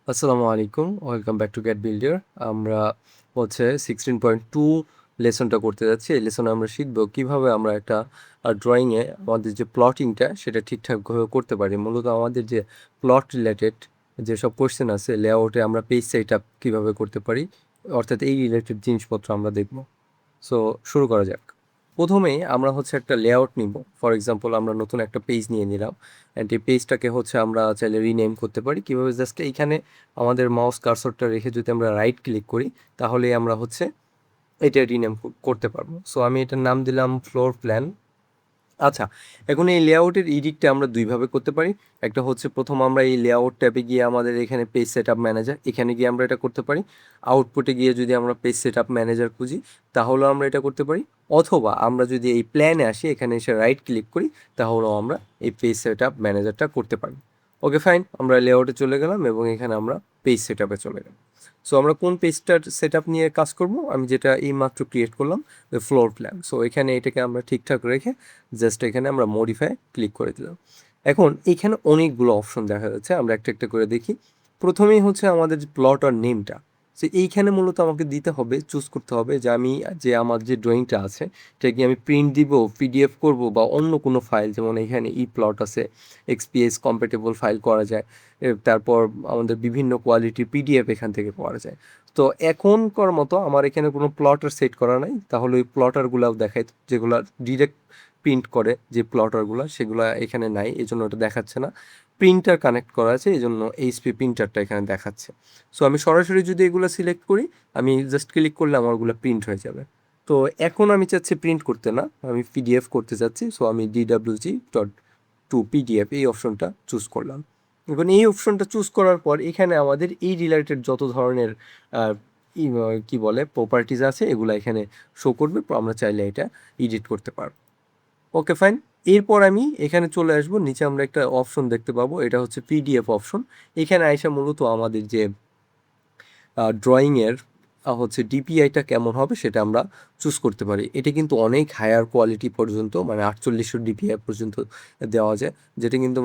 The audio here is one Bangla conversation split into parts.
আসসালামু আলাইকুম, welcome back to get builder. আমরা হচ্ছে 16.2 লেসনটা করতে যাচ্ছি। এই লেসনে আমরা শিখব কিভাবে আমরা একটা ড্রয়িংয়ে আমাদের যে প্লটিংটা সেটা ঠিকঠাকভাবে করতে পারি। মূলত আমাদের যে প্লট রিলেটেড যেসব কোয়েশ্চেন আছে লেআউটে আমরা পেজ সেট আপ কীভাবে করতে পারি, অর্থাৎ এই রিলেটেড জিনিসপত্র আমরা দেখব। সো শুরু করা যাক। প্রথমেই আমরা হচ্ছে একটা লেআউট নিব। ফর এক্সাম্পল আমরা নতুন একটা পেজ নিয়ে নিলাম, অ্যান্ড এই পেজটাকে হচ্ছে আমরা চাইলে রিনেম করতে পারি। কীভাবে? জাস্ট এইখানে আমাদের মাউস কার্সরটা রেখে যদি আমরা রাইট ক্লিক করি তাহলেই আমরা হচ্ছে এটা রিনেম করতে পারবো। সো আমি এটার নাম দিলাম ফ্লোর প্ল্যান। আচ্ছা, এখন এই লেআউটের এডিটটা আমরা দুইভাবে করতে পারি। একটা হচ্ছে প্রথম আমরা এই লেআউট ট্যাবে গিয়ে আমাদের এখানে পেজ সেট আপ ম্যানেজার, এখানে গিয়ে আমরা এটা করতে পারি। আউটপুটে গিয়ে যদি আমরা পেজ সেট আপ ম্যানেজার খুঁজি তাহলেও আমরা এটা করতে পারি। অথবা আমরা যদি এই প্ল্যানে আসি, এখানে এসে রাইট ক্লিক করি, তাহলেও আমরা এই পেজ সেট আপ ম্যানেজারটা করতে পারি। ওকে ফাইন, আমরা লেআউটে চলে গেলাম এবং এখানে আমরা পেজ সেট আপে চলে গেলাম। সো আমরা কোন পেজটার সেট আপ নিয়ে কাজ করব? আমি যেটা এই মাত্র ক্রিয়েট করলাম, ফ্লোর প্ল্যান। সো এখানে এটাকে আমরা ঠিকঠাক রেখে জাস্ট এখানে আমরা মডিফাই ক্লিক করে দিলাম। এখন এখানে অনেকগুলো অপশন দেখা যাচ্ছে, আমরা একটা একটা করে দেখি। প্রথমেই হচ্ছে আমাদের যে প্লট আর নেমটা, সো এইখানে মূলত আমাকে দিতে হবে, চুজ করতে হবে যে আমি যে আমার যে ড্রয়িংটা আছে এটা কি আমি প্রিন্ট দিব, পিডিএফ করব, বা অন্য কোনো ফাইল, যেমন এখানে ই প্লট আছে, এক্সপিএস কম্প্যাটেবল ফাইল করা যায়। তারপর আমাদের বিভিন্ন কোয়ালিটির পিডিএফ এখান থেকে পাওয়া যায়। তো এখনকার মতো আমার এখানে কোনো প্লটার সেট করা নাই, তাহলে ওই প্লটারগুলাও দেখায়, যেগুলো ডিরেক্ট প্রিন্ট করে যে প্লটারগুলো, সেগুলো এখানে নাই, এই জন্য ওটা দেখাচ্ছে না। প্রিন্টার কানেক্ট করা আছে, এই জন্য এইচপি প্রিন্টারটা এখানে দেখাচ্ছে। সো আমি সরাসরি যদি এগুলো সিলেক্ট করি, আমি জাস্ট ক্লিক করলে আমারগুলো প্রিন্ট হয়ে যাবে। তো এখন আমি চাচ্ছি প্রিন্ট করতে না, আমি পিডিএফ করতে চাচ্ছি। সো আমি DWG.2 পিডিএফ এই অপশনটা চুজ করলাম। এবং এই অপশনটা চুজ করার পর এখানে আমাদের এই রিলেটেড যত ধরনের কি বলে প্রপার্টিজ আছে এগুলো এখানে শো করবে, আমরা চাইলে এটা এডিট করতে পারবো। ওকে ফাইন, এরপর আমি এখানে চলে আসবো, নিচে আমরা একটা অপশন দেখতে পাবো, এটা হচ্ছে পিডিএফ অপশন। এখানে আইসা মূলত আমাদের যে ড্রয়িংয়ের হচ্ছে ডিপিআইটা কেমন হবে সেটা আমরা চুজ করতে পারি। এটা কিন্তু অনেক হায়ার কোয়ালিটি পর্যন্ত, মানে 4800 ডিপিআই পর্যন্ত দেওয়া যায়, যেটা কিন্তু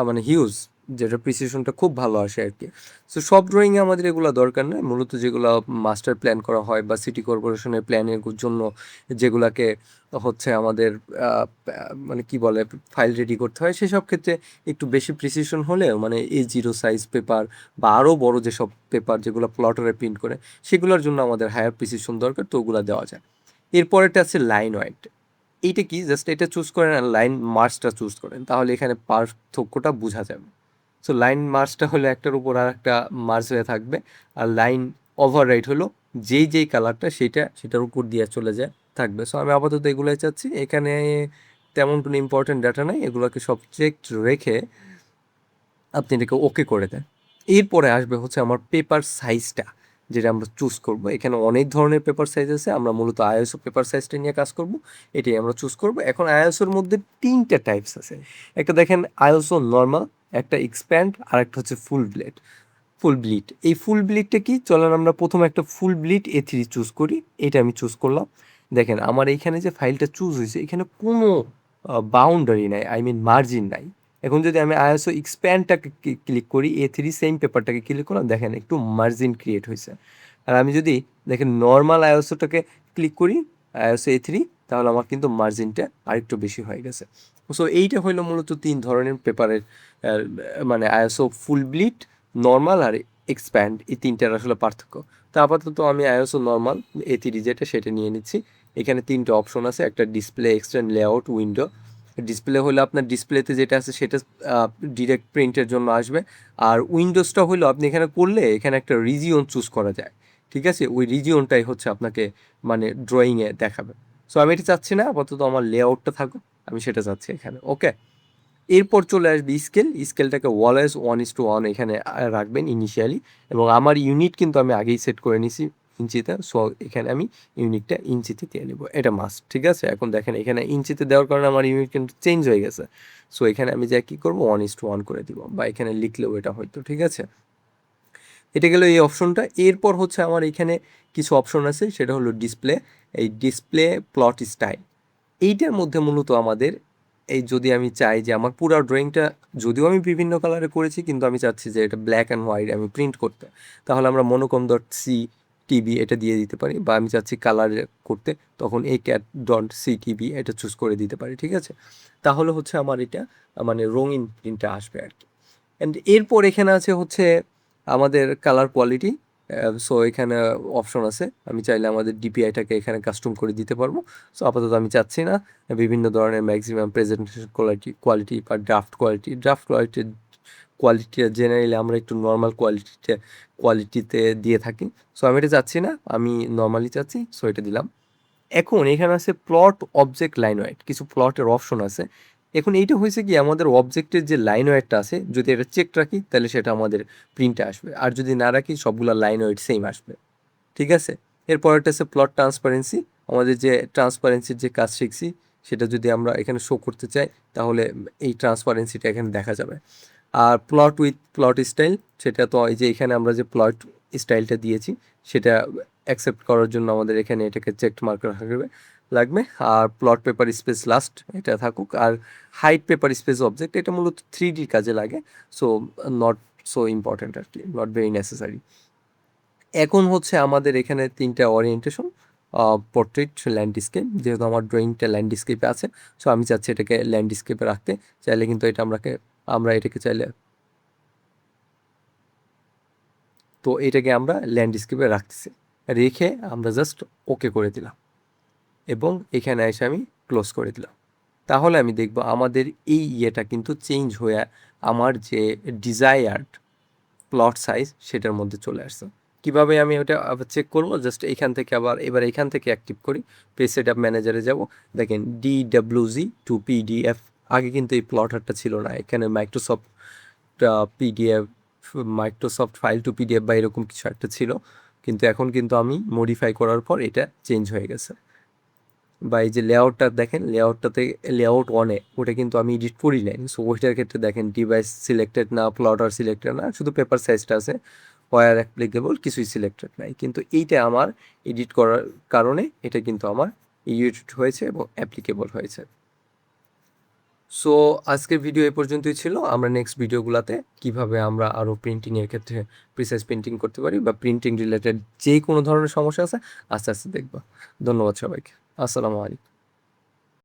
মানে হিউজ, যেটা প্রিসিশনটা খুব ভালো আসে আর কি। সো সব ড্রয়িংয়ে আমাদের এগুলো দরকার নয়, মূলত যেগুলো মাস্টার প্ল্যান করা হয় বা সিটি কর্পোরেশনের প্ল্যানের জন্য যেগুলাকে হচ্ছে আমাদের মানে কি বলে ফাইল রেডি করতে হয়, সেসব ক্ষেত্রে একটু বেশি প্রিসিশন হলে, মানে A0 সাইজ পেপার বা আরও বড় যেসব পেপার যেগুলো প্লটারে প্রিন্ট করে, সেগুলোর জন্য আমাদের হায়ার প্রিসিশন দরকার, তো ওগুলো দেওয়া যায়। এরপরেটা আছে লাইন ওয়াইড। এইটা কি? জাস্ট এটা চুজ করেন আর লাইন মার্চটা চুজ করেন, তাহলে এখানে পার্থক্যটা বোঝা যাবে। সো লাইন মার্চটা হলো একটার উপর আর একটা মার্চ হয়ে থাকবে, আর লাইন ওভাররাইট হলো যেই কালারটা সেটার উপর দিয়ে চলে যায় থাকবে। সো আমি আপাতত এগুলোই চাচ্ছি। এখানে তেমন কোনো ইম্পর্টেন্ট ডাটা নাই, এগুলোকে সব চেক রেখে আপনি এটাকে ওকে করে দেন। এরপরে আসবে হচ্ছে আমার পেপার সাইজটা, যেটা আমরা চুজ করব। এখানে অনেক ধরনের পেপার সাইজ আছে, আমরা মূলত আইএসও পেপার সাইজটা নিয়ে কাজ করব, এটাই আমরা চুজ করব। এখন আইএসওর মধ্যে তিনটা টাইপস আছে। একটা দেখেন আইএসও নর্মাল, একটা এক্সপ্যান্ড, আর একটা হচ্ছে ফুল ব্লিড। এই ফুল ব্লিডটা কি? চলেন আমরা প্রথমে একটা ফুল ব্লিড A3 চুজ করি, এটা আমি চুজ করলাম। দেখেন আমার এইখানে যে ফাইলটা চুজ হয়েছে এখানে কোনো বাউন্ডারি নাই, আই মিন মার্জিন নাই। এখন যদি আমি আইএসও এক্সপ্যান্ডটাকে ক্লিক করি, A3 সেম পেপারটাকে ক্লিক করলাম, দেখেন একটু মার্জিন ক্রিয়েট হয়েছে। আর আমি যদি দেখেন নর্মাল আইএসওটাকে ক্লিক করি, আইএসও A3, তাহলে আমার কিন্তু মার্জিনটা আরেকটু বেশি হয়ে গেছে। সো এইটা হলো মূলত তিন ধরনের পেপারের, মানে আইএসও ফুল ব্লিড, নর্মাল আর এক্সপ্যান্ড, এই তিনটার আসলে পার্থক্য। তা আপাতত আমি আইএসও নর্মাল A3 যেটা সেটা নিয়ে নিচ্ছি। এখানে তিনটে অপশন আছে, একটা display, extend, layout, window. Display হলো আপনার ডিসপ্লেতে যেটা আছে সেটা ডিরেক্ট প্রিন্টের জন্য আসবে। আর উইন্ডোজটা হলো আপনি এখানে করলে এখানে একটা রিজিয়ন চুজ করা যায়, ঠিক আছে? ওই রিজিয়নটাই হচ্ছে আপনাকে মানে ড্রয়িংয়ে দেখাবে। সো আমি এটা চাচ্ছি না, আপাতত আমার লেআউটটা থাকুক, আমি সেটা চাচ্ছি এখানে। ওকে, এরপর চলে আসবে স্কেলটাকে অলওয়েজ 1:1 এখানে রাখবেন ইনিশিয়ালি। এবং আমার ইউনিট কিন্তু আমি আগেই সেট করে নিছি ইঞ্চিতে, সো এখানে আমি ইউনিটটা ইঞ্চিতে দিয়ে নেব, এটা মাস্ট, ঠিক আছে? এখন দেখেন এখানে ইঞ্চিতে দেওয়ার কারণে আমার ইউনিট কিন্তু চেঞ্জ হয়ে গেছে। সো এখানে আমি যা কী করবো, 1:1 করে দিব, বা এখানে লিখলেও এটা হয়তো, ঠিক আছে? এটা গেল এই অপশনটা। এরপর হচ্ছে আমার এখানে কিছু অপশন আছে, সেটা হলো ডিসপ্লে, এই ডিসপ্লে প্লট স্টাইল। এইটার মধ্যে মূলত আমাদের এই যদি আমি চাই যে আমার পুরো ড্রয়িংটা যদিও আমি বিভিন্ন কালারে করেছি কিন্তু আমি চাচ্ছি যে এটা ব্ল্যাক অ্যান্ড হোয়াইট আমি প্রিন্ট করতে, তাহলে আমরা মনোকম ডট সি টিবি এটা দিয়ে দিতে পারি, বা আমি চাচ্ছি কালারে করতে তখন এই ক্যাট ডট সি টিবি এটা চুজ করে দিতে পারি, ঠিক আছে। তাহলে হচ্ছে আমার এটা মানে রঙিন প্রিন্টটা আসবে আর কি। অ্যান্ড এরপর এখানে আছে হচ্ছে আমাদের কালার কোয়ালিটি। সো এখানে অপশন আছে, আমি চাইলে আমাদের ডিপিআইটাকে এখানে কাস্টম করে দিতে পারবো। সো আপাতত আমি চাচ্ছি না। বিভিন্ন ধরনের ম্যাক্সিমাম প্রেজেন্টেশন কোয়ালিটি বা ড্রাফট কোয়ালিটিটা জেনারেলি আমরা একটু নর্মাল কোয়ালিটিতে দিয়ে থাকি। সো আমি এটা চাচ্ছি না, আমি নর্মালি চাচ্ছি, সো এটা দিলাম। এখন এখানে আছে প্লট অবজেক্ট লাইন ওয়েট, কিছু প্লটের অপশন আছে। এখন এইটা হয়েছে কি আমাদের অবজেক্টের যে লাইন ওয়েটটা আছে যদি এটা চেক রাখি তাহলে সেটা আমাদের প্রিন্টে আসবে, আর যদি না রাখি সবগুলো লাইন ওয়েট সেম আসবে, ঠিক আছে। এরপরটা আছে প্লট ট্রান্সপারেন্সি, আমাদের যে ট্রান্সপারেন্সির যে কাজ শিখছি সেটা যদি আমরা এখানে শো করতে চাই তাহলে এই ট্রান্সপারেন্সিটা এখানে দেখা যাবে। আর প্লট উইথ প্লট স্টাইল, সেটা তো এই যে এখানে আমরা যে প্লট স্টাইলটা দিয়েছি সেটা অ্যাকসেপ্ট করার জন্য আমাদের এখানে এটাকে চেকড মার্ক লাগবে। আর প্লট পেপার স্পেস লাস্ট এটা থাকুক। আর হাইট পেপার স্পেস অবজেক্ট এটা মূলত 3D কাজে লাগে, সো নট সো ইম্পর্ট্যান্ট আর কি, নট ভেরি নেসেসারি। এখন হচ্ছে আমাদের এখানে 3টা ওরিয়েন্টেশন, পোর্ট্রেট, ল্যান্ডস্কেপ, যেহেতু আমার ড্রয়িংটা ল্যান্ডস্কেপে আছে সো আমি চাচ্ছি এটাকে ল্যান্ডস্কেপে রাখতে, চাইলে কিন্তু এটা আমরা এটাকে চাইলে তো এটাকে আমরা ল্যান্ডস্কেপে রাখতেছি, রেখে আমরা জাস্ট ওকে করে দিলাম এবং এখানে এসে আমি ক্লোজ করে দিলাম। তাহলে আমি দেখব আমাদের এই ইয়েটা কিন্তু চেঞ্জ হয়ে আমার যে ডিজায়ার্ড প্লট সাইজ সেটার মধ্যে চলে আসছে। কীভাবে আমি ওটা আবার চেক করবো, জাস্ট এখান থেকে এবার এখান থেকে অ্যাক্টিভ করি, পেজ সেটআপ ম্যানেজারে যাব, দেখেন DWG টু PDF, আগে কিন্তু এই প্লটারটা ছিল না, এখানে PDF Microsoft file two PDF বা এরকম কিছু একটা ছিল, কিন্তু এখন কিন্তু আমি মডিফাই করার পর এটা চেঞ্জ হয়ে গেছে। বা এই যে লেআউটটা দেখেন, লেআউট ওয়ানে ওটা কিন্তু আমি এডিট করি নাই, সো ওইটার ক্ষেত্রে দেখেন ডিভাইস সিলেক্টেড না, প্লটার সিলেক্টেড না, শুধু পেপার সাইজটা আছে, ওয়ার অ্যাপ্লিকেবল কিছুই সিলেক্টেড নাই, কিন্তু এইটা আমার এডিট করার কারণে এটা কিন্তু আমার এডিট হয়েছে এবং অ্যাপ্লিকেবল হয়েছে। সো আজকের ভিডিও এ পর্যন্তই ছিল। আমরা নেক্সট ভিডিওগুলোতে কিভাবে আমরা আরও প্রিন্টিংয়ের ক্ষেত্রে প্রিসাইজ প্রিন্টিং করতে পারি বা প্রিন্টিং রিলেটেড যে কোনো ধরনের সমস্যা আছে আস্তে আস্তে দেখব। ধন্যবাদ সবাইকে। আসসালামু আলাইকুম।